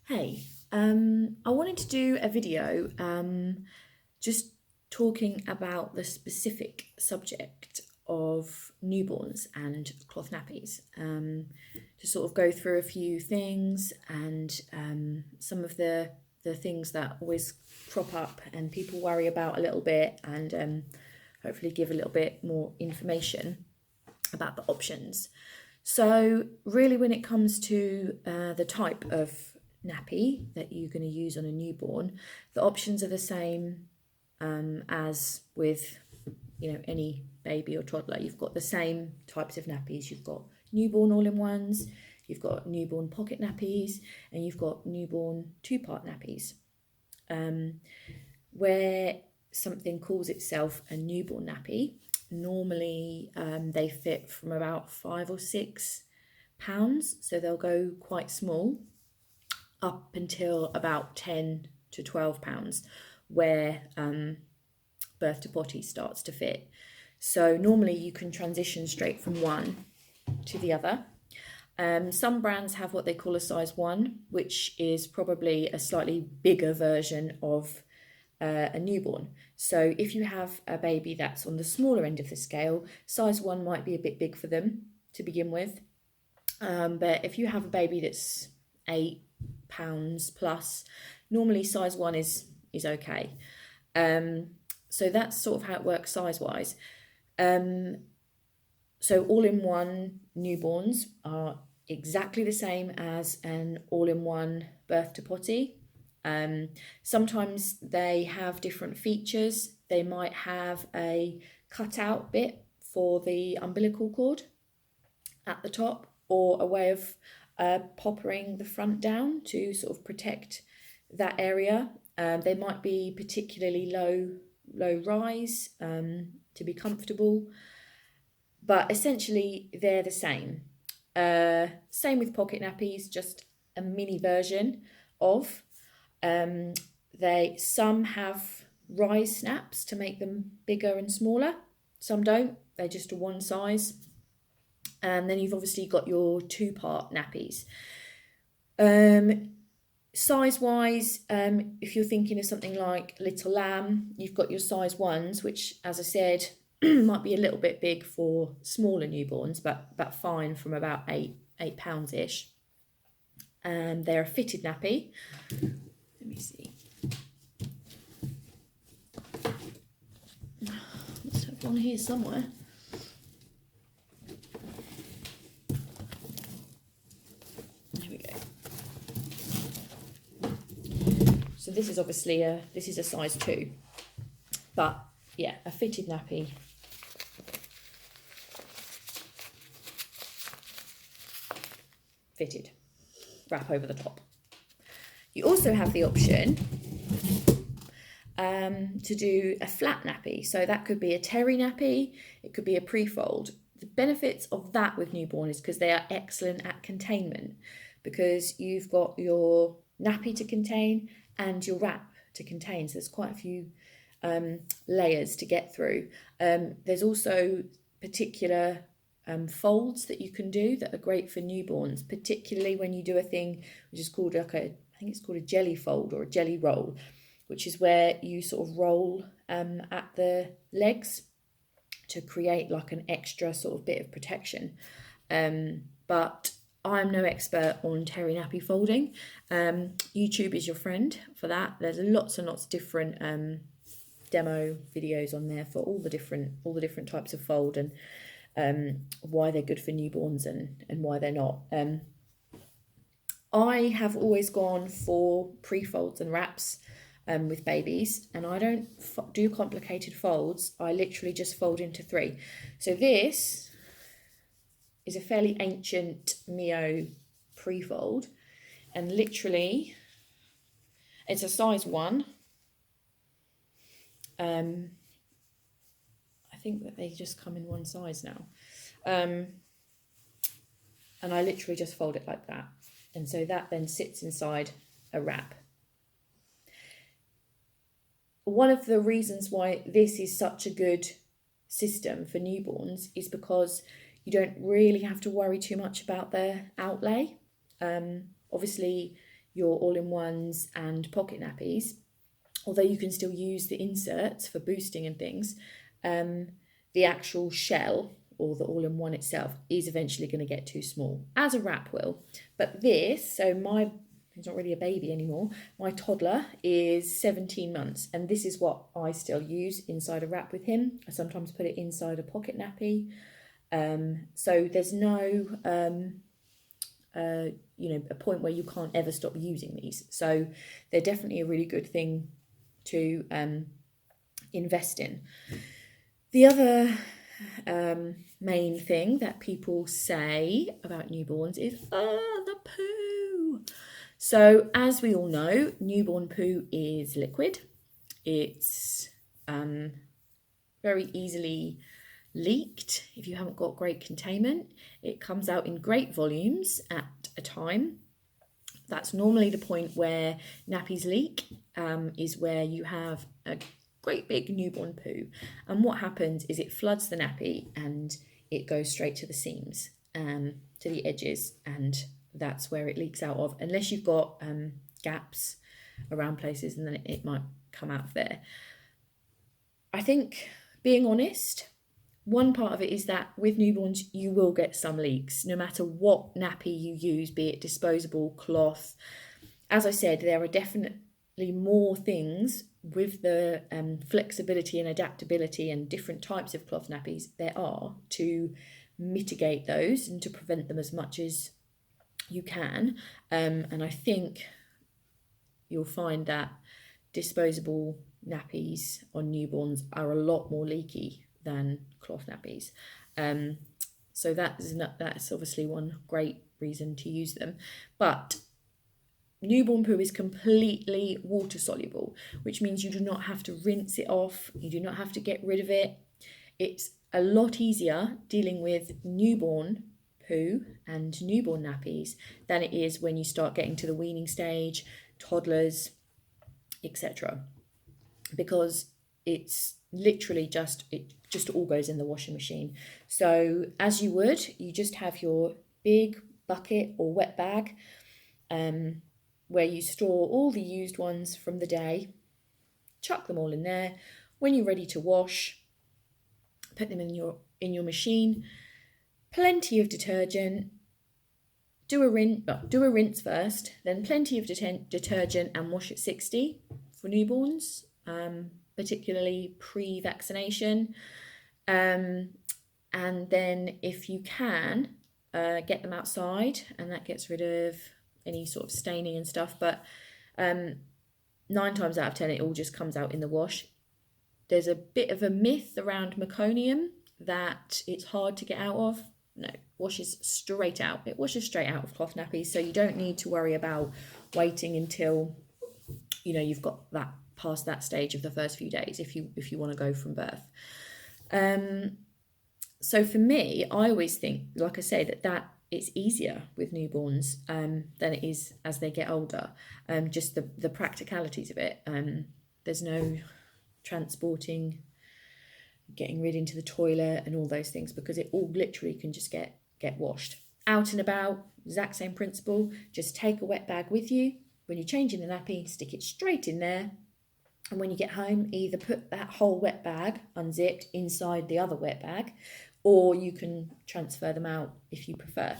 Hey, I wanted to do a video just talking about the specific subject of newborns and cloth nappies. To sort of go through a few things and some of the things that always crop up and people worry about a little bit, and hopefully give a little bit more information about the options. So really, when it comes to the type of nappy that you're going to use on a newborn, the options are the same as with any baby or toddler. You've got the same types of nappies. You've got newborn all-in-ones, you've got newborn pocket nappies, and you've got newborn two-part nappies. Where something calls itself a newborn nappy, normally they fit from about 5 or 6 pounds, so they'll go quite small, up until about 10 to 12 pounds, where birth to potty starts to fit. So normally you can transition straight from one to the other. Some brands have what they call a size 1, which is probably a slightly bigger version of a newborn. So if you have a baby that's on the smaller end of the scale, size 1 might be a bit big for them to begin with. But if you have a baby that's 8 pounds plus, normally size 1 is okay. So that's sort of how it works size wise. So all-in-one newborns are exactly the same as an all-in-one birth to potty. Sometimes they have different features. They might have a cutout bit for the umbilical cord at the top, or a way of poppering the front down to sort of protect that area. They might be particularly low rise to be comfortable, but essentially they're the same. Same with pocket nappies, just a mini version of. Some have rise snaps to make them bigger and smaller. Some don't. They're just a one size. And then you've obviously got your two-part nappies. Size wise, if you're thinking of something like Little Lamb, you've got your size 1s, which, as I said, might be a little bit big for smaller newborns, but fine from about 8 pounds ish. And they're a fitted nappy. Let me see. Let's have one here somewhere. There we go. So this is obviously a size 2, but yeah, a fitted nappy. Fitted, wrap over the top. You also have the option to do a flat nappy. So that could be a terry nappy, it could be a pre-fold. The benefits of that with newborn is because they are excellent at containment, because you've got your nappy to contain and your wrap to contain. So there's quite a few layers to get through. There's also particular folds that you can do that are great for newborns, particularly when you do a thing which is called I think it's called a jelly fold or a jelly roll, which is where you sort of roll at the legs to create like an extra sort of bit of protection. But I'm no expert on terry nappy folding. YouTube is your friend for that. There's lots and lots of different demo videos on there for all the different types of fold, and why they're good for newborns and why they're not. I have always gone for pre-folds and wraps with babies, and I don't do complicated folds. I literally just fold into 3. So this is a fairly ancient Mio pre-fold, and literally it's a size 1. I think that they just come in one size now. And I literally just fold it like that. And so that then sits inside a wrap. One of the reasons why this is such a good system for newborns is because you don't really have to worry too much about their outlay. Obviously, your all-in-ones and pocket nappies, although you can still use the inserts for boosting and things, the actual shell or the all-in-one itself is eventually going to get too small, as a wrap will. But this, so he's not really a baby anymore, my toddler is 17 months, and this is what I still use inside a wrap with him. I sometimes put it inside a pocket nappy. So there's no a point where you can't ever stop using these. So they're definitely a really good thing to invest in. The other main thing that people say about newborns is, the poo. So as we all know, newborn poo is liquid. It's very easily leaked if you haven't got great containment. It comes out in great volumes at a time. That's normally the point where nappies leak, is where you have a great big newborn poo. And what happens is it floods the nappy and it goes straight to the seams, to the edges, and that's where it leaks out of, unless you've got gaps around places, and then it might come out of there. I think, being honest, one part of it is that with newborns you will get some leaks no matter what nappy you use, be it disposable, cloth. As I said, there are definitely more things with the flexibility and adaptability and different types of cloth nappies there are to mitigate those and to prevent them as much as you can. And I think you'll find that disposable nappies on newborns are a lot more leaky than cloth nappies. So that's obviously one great reason to use them. But newborn poo is completely water soluble, which means you do not have to rinse it off. You do not have to get rid of it. It's a lot easier dealing with newborn poo and newborn nappies than it is when you start getting to the weaning stage, toddlers, etc. Because it's literally it just all goes in the washing machine. So as you just have your big bucket or wet bag, where you store all the used ones from the day, chuck them all in there. When you're ready to wash, put them in your machine, plenty of detergent, do a rinse first, then plenty of detergent, and wash at 60 for newborns, particularly pre-vaccination. And then if you can, get them outside, and that gets rid of any sort of staining and stuff. But 9 times out of 10 it all just comes out in the wash. There's a bit of a myth around meconium that it's hard to get out of. No, washes straight out. It washes straight out of cloth nappies, so you don't need to worry about waiting until you've got that past that stage of the first few days if you want to go from birth. So for me, I always think, like I say, that it's easier with newborns than it is as they get older. Just the practicalities of it. There's no transporting, getting rid into the toilet and all those things, because it all literally can just get washed. Out and about, exact same principle. Just take a wet bag with you. When you're changing the nappy, stick it straight in there. And when you get home, either put that whole wet bag unzipped inside the other wet bag, or you can transfer them out if you prefer.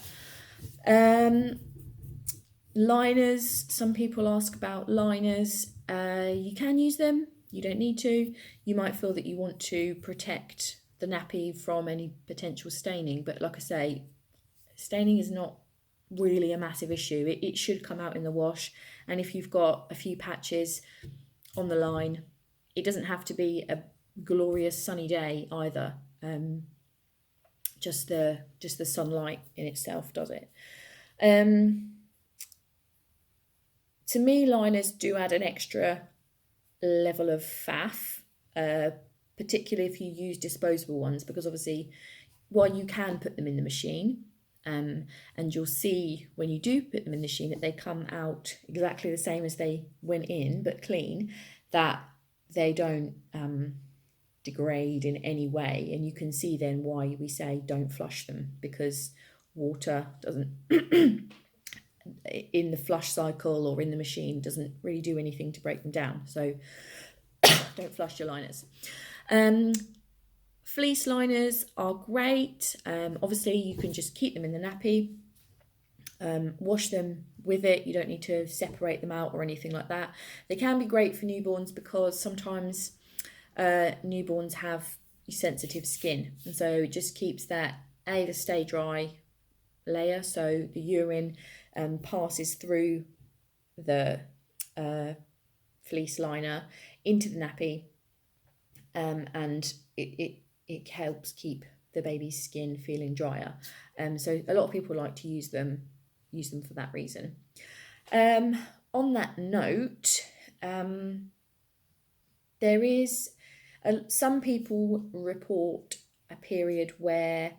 Liners, some people ask about liners. You can use them, you don't need to. You might feel that you want to protect the nappy from any potential staining, but like I say, staining is not really a massive issue. It should come out in the wash, and if you've got a few patches on the line, it doesn't have to be a glorious sunny day either. Just the sunlight in itself does it. To me, liners do add an extra level of faff, particularly if you use disposable ones, because obviously, while you can put them in the machine, and you'll see when you do put them in the machine that they come out exactly the same as they went in, but clean, that they don't degrade in any way. And you can see then why we say don't flush them, because water doesn't in the flush cycle or in the machine doesn't really do anything to break them down. So don't flush your liners. Fleece liners are great. Obviously, you can just keep them in the nappy, wash them with it. You don't need to separate them out or anything like that. They can be great for newborns because sometimes newborns have sensitive skin, and so it just keeps that the stay dry layer, so the urine passes through the fleece liner into the nappy, and it helps keep the baby's skin feeling drier. So a lot of people like to use them for that reason. On that note, there is some people report a period where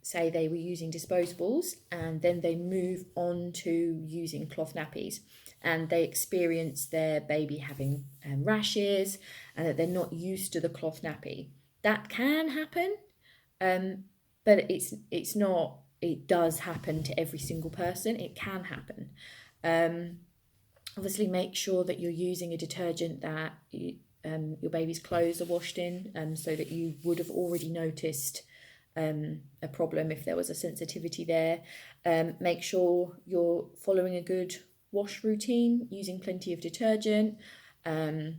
say they were using disposables and then they move on to using cloth nappies, and they experience their baby having rashes and that they're not used to the cloth nappy. That can happen, but it's not, it does happen to every single person. It can happen. Obviously make sure that you're using a detergent that your baby's clothes are washed in, so that you would have already noticed a problem if there was a sensitivity there. Make sure you're following a good wash routine, using plenty of detergent, and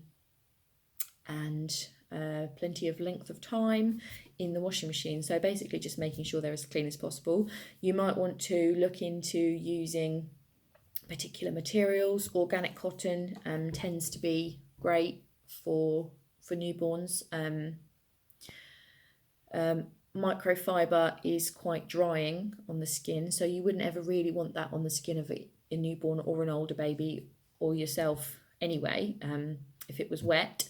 plenty of length of time in the washing machine. So basically just making sure they're as clean as possible. You might want to look into using particular materials. Organic cotton tends to be great for newborns. Microfiber is quite drying on the skin, so you wouldn't ever really want that on the skin of a newborn or an older baby or yourself anyway, if it was wet.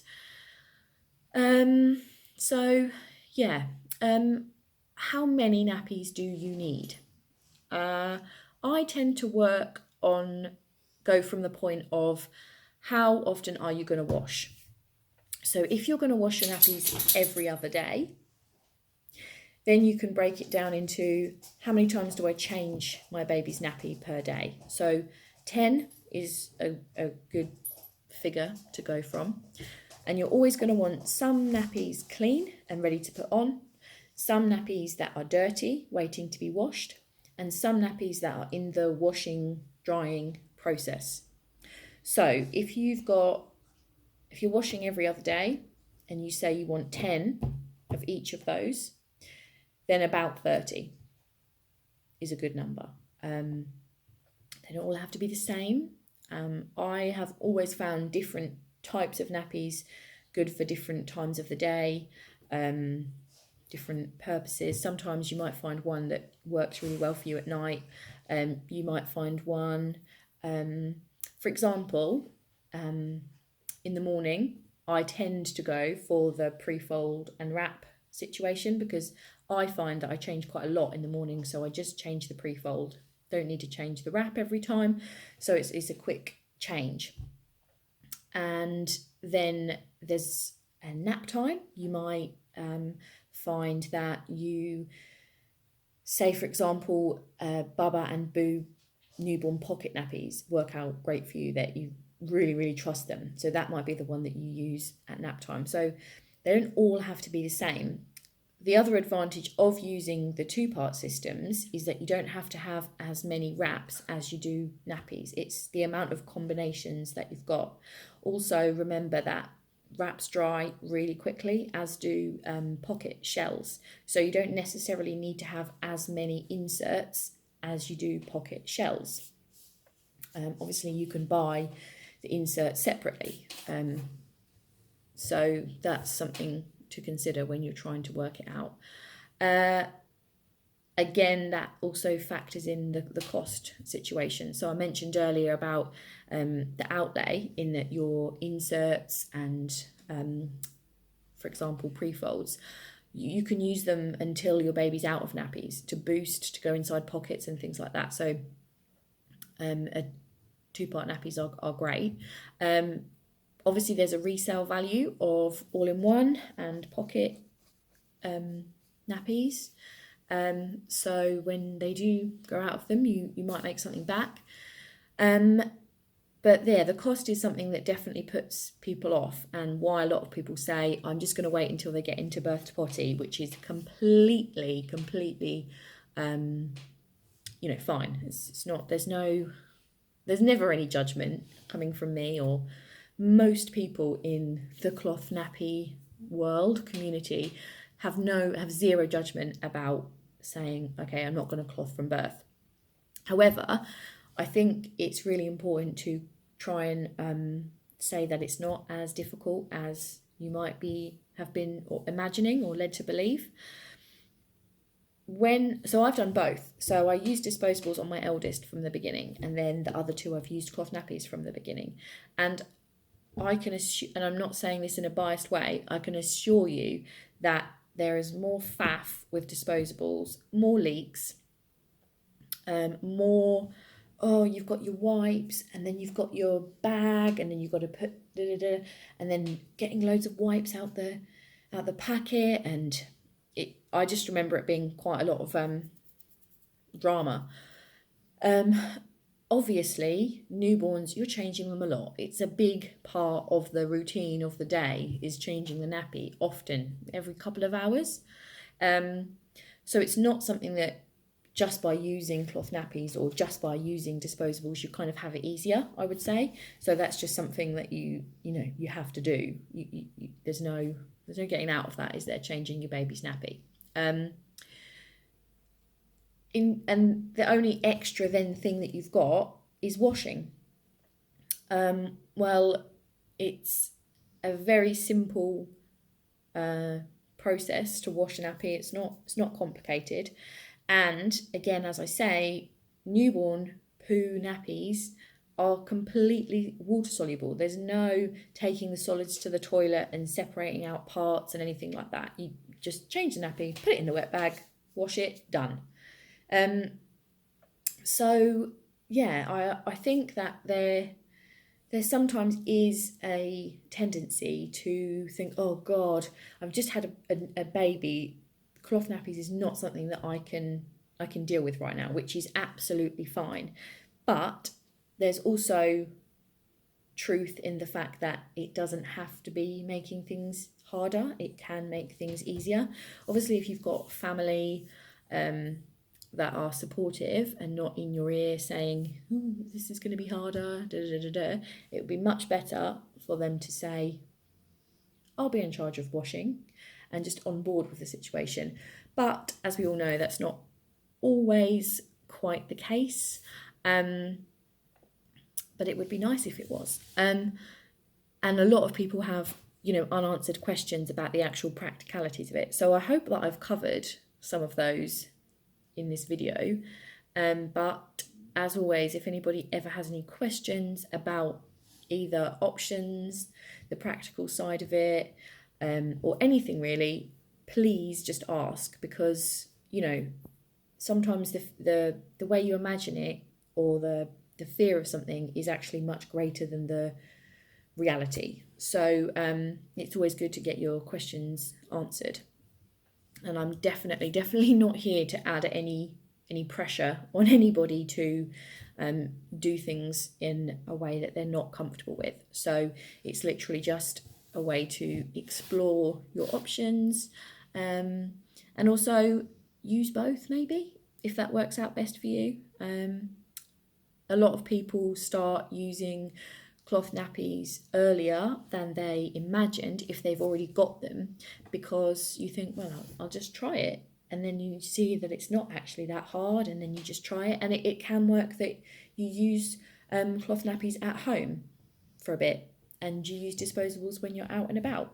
So yeah, how many nappies do you need? I tend to go from the point of how often are you going to wash? So if you're going to wash your nappies every other day, then you can break it down into how many times do I change my baby's nappy per day. So 10 is a good figure to go from. And you're always going to want some nappies clean and ready to put on, some nappies that are dirty, waiting to be washed, and some nappies that are in the washing, drying process. So if you're washing every other day and you say you want 10 of each of those, then about 30 is a good number. They don't all have to be the same. I have always found different types of nappies good for different times of the day, different purposes. Sometimes you might find one that works really well for you at night. You might find one, for example, in the morning, I tend to go for the pre-fold and wrap situation because I find that I change quite a lot in the morning, so I just change the pre-fold. Don't need to change the wrap every time, so it's a quick change. And then there's a nap time. You might find that you say, for example, Baba and Boo newborn pocket nappies work out great for you, that you really, really trust them. So that might be the one that you use at nap time. So they don't all have to be the same. The other advantage of using the two-part systems is that you don't have to have as many wraps as you do nappies. It's the amount of combinations that you've got. Also, remember that wraps dry really quickly, as do pocket shells. So you don't necessarily need to have as many inserts as you do pocket shells. Obviously, you can buy the inserts separately. So that's something to consider when you're trying to work it out. Again, that also factors in the cost situation. So I mentioned earlier about the outlay, in that your inserts and, for example, pre-folds, you can use them until your baby's out of nappies to boost, to go inside pockets and things like that. So two-part nappies are great. Obviously, there's a resale value of all-in-one and pocket nappies. So when they do go out of them, you might make something back. But yeah, the cost is something that definitely puts people off, and why a lot of people say, I'm just going to wait until they get into birth to potty, which is completely, fine. It's not, there's never any judgment coming from me or most people in the cloth nappy world community have zero judgment about saying, okay, I'm not going to cloth from birth. However, I think it's really important to try and say that it's not as difficult as you might have been imagining or led to believe. So I've done both. So I used disposables on my eldest from the beginning, and then the other two I've used cloth nappies from the beginning. And I can assume, and I'm not saying this in a biased way, I can assure you that there is more faff with disposables, more leaks, more, oh, you've got your wipes, and then you've got your bag, and then you've got to put and then getting loads of wipes out the packet, and I just remember it being quite a lot of drama. Obviously, newborns, you're changing them a lot. It's a big part of the routine of the day is changing the nappy, often every couple of hours. So it's not something that just by using cloth nappies or just by using disposables you kind of have it easier, I would say. So that's just something that you have to do. There's no getting out of that, is there, changing your baby's nappy. And the only extra then thing that you've got is washing. Well, it's a very simple process to wash a nappy. It's not complicated. And again, as I say, newborn poo nappies are completely water soluble. There's no taking the solids to the toilet and separating out parts and anything like that. You just change the nappy, put it in the wet bag, wash it, done. So yeah, I think that there sometimes is a tendency to think, oh God, I've just had a baby. Cloth nappies is not something that I can deal with right now, which is absolutely fine. But there's also truth in the fact that it doesn't have to be making things harder. It can make things easier. Obviously, if you've got family that are supportive and not in your ear saying, this is going to be harder, it would be much better for them to say, I'll be in charge of washing, and just on board with the situation. But as we all know, that's not always quite the case. But it would be nice if it was. And a lot of people have, unanswered questions about the actual practicalities of it. So I hope that I've covered some of those in this video. But as always, if anybody ever has any questions about either options, the practical side of it, or anything really, please just ask, because sometimes the way you imagine it or the fear of something is actually much greater than the reality. So it's always good to get your questions answered. And I'm definitely not here to add any pressure on anybody to do things in a way that they're not comfortable with. So it's literally just a way to explore your options, and also use both, maybe, if that works out best for you. A lot of people start using cloth nappies earlier than they imagined if they've already got them, because you think, well, I'll just try it, and then you see that it's not actually that hard, and then you just try it, and it can work that you use cloth nappies at home for a bit and you use disposables when you're out and about.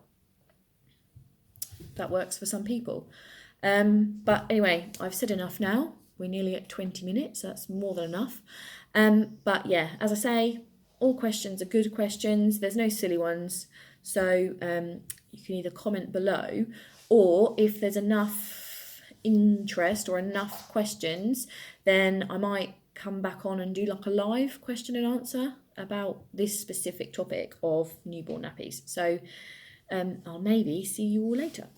That works for some people. But anyway, I've said enough now. We're nearly at 20 minutes, so that's more than enough. But yeah, as I say, all questions are good questions. There's no silly ones. So you can either comment below, or if there's enough interest or enough questions, then I might come back on and do like a live question and answer about this specific topic of newborn nappies. So I'll maybe see you all later.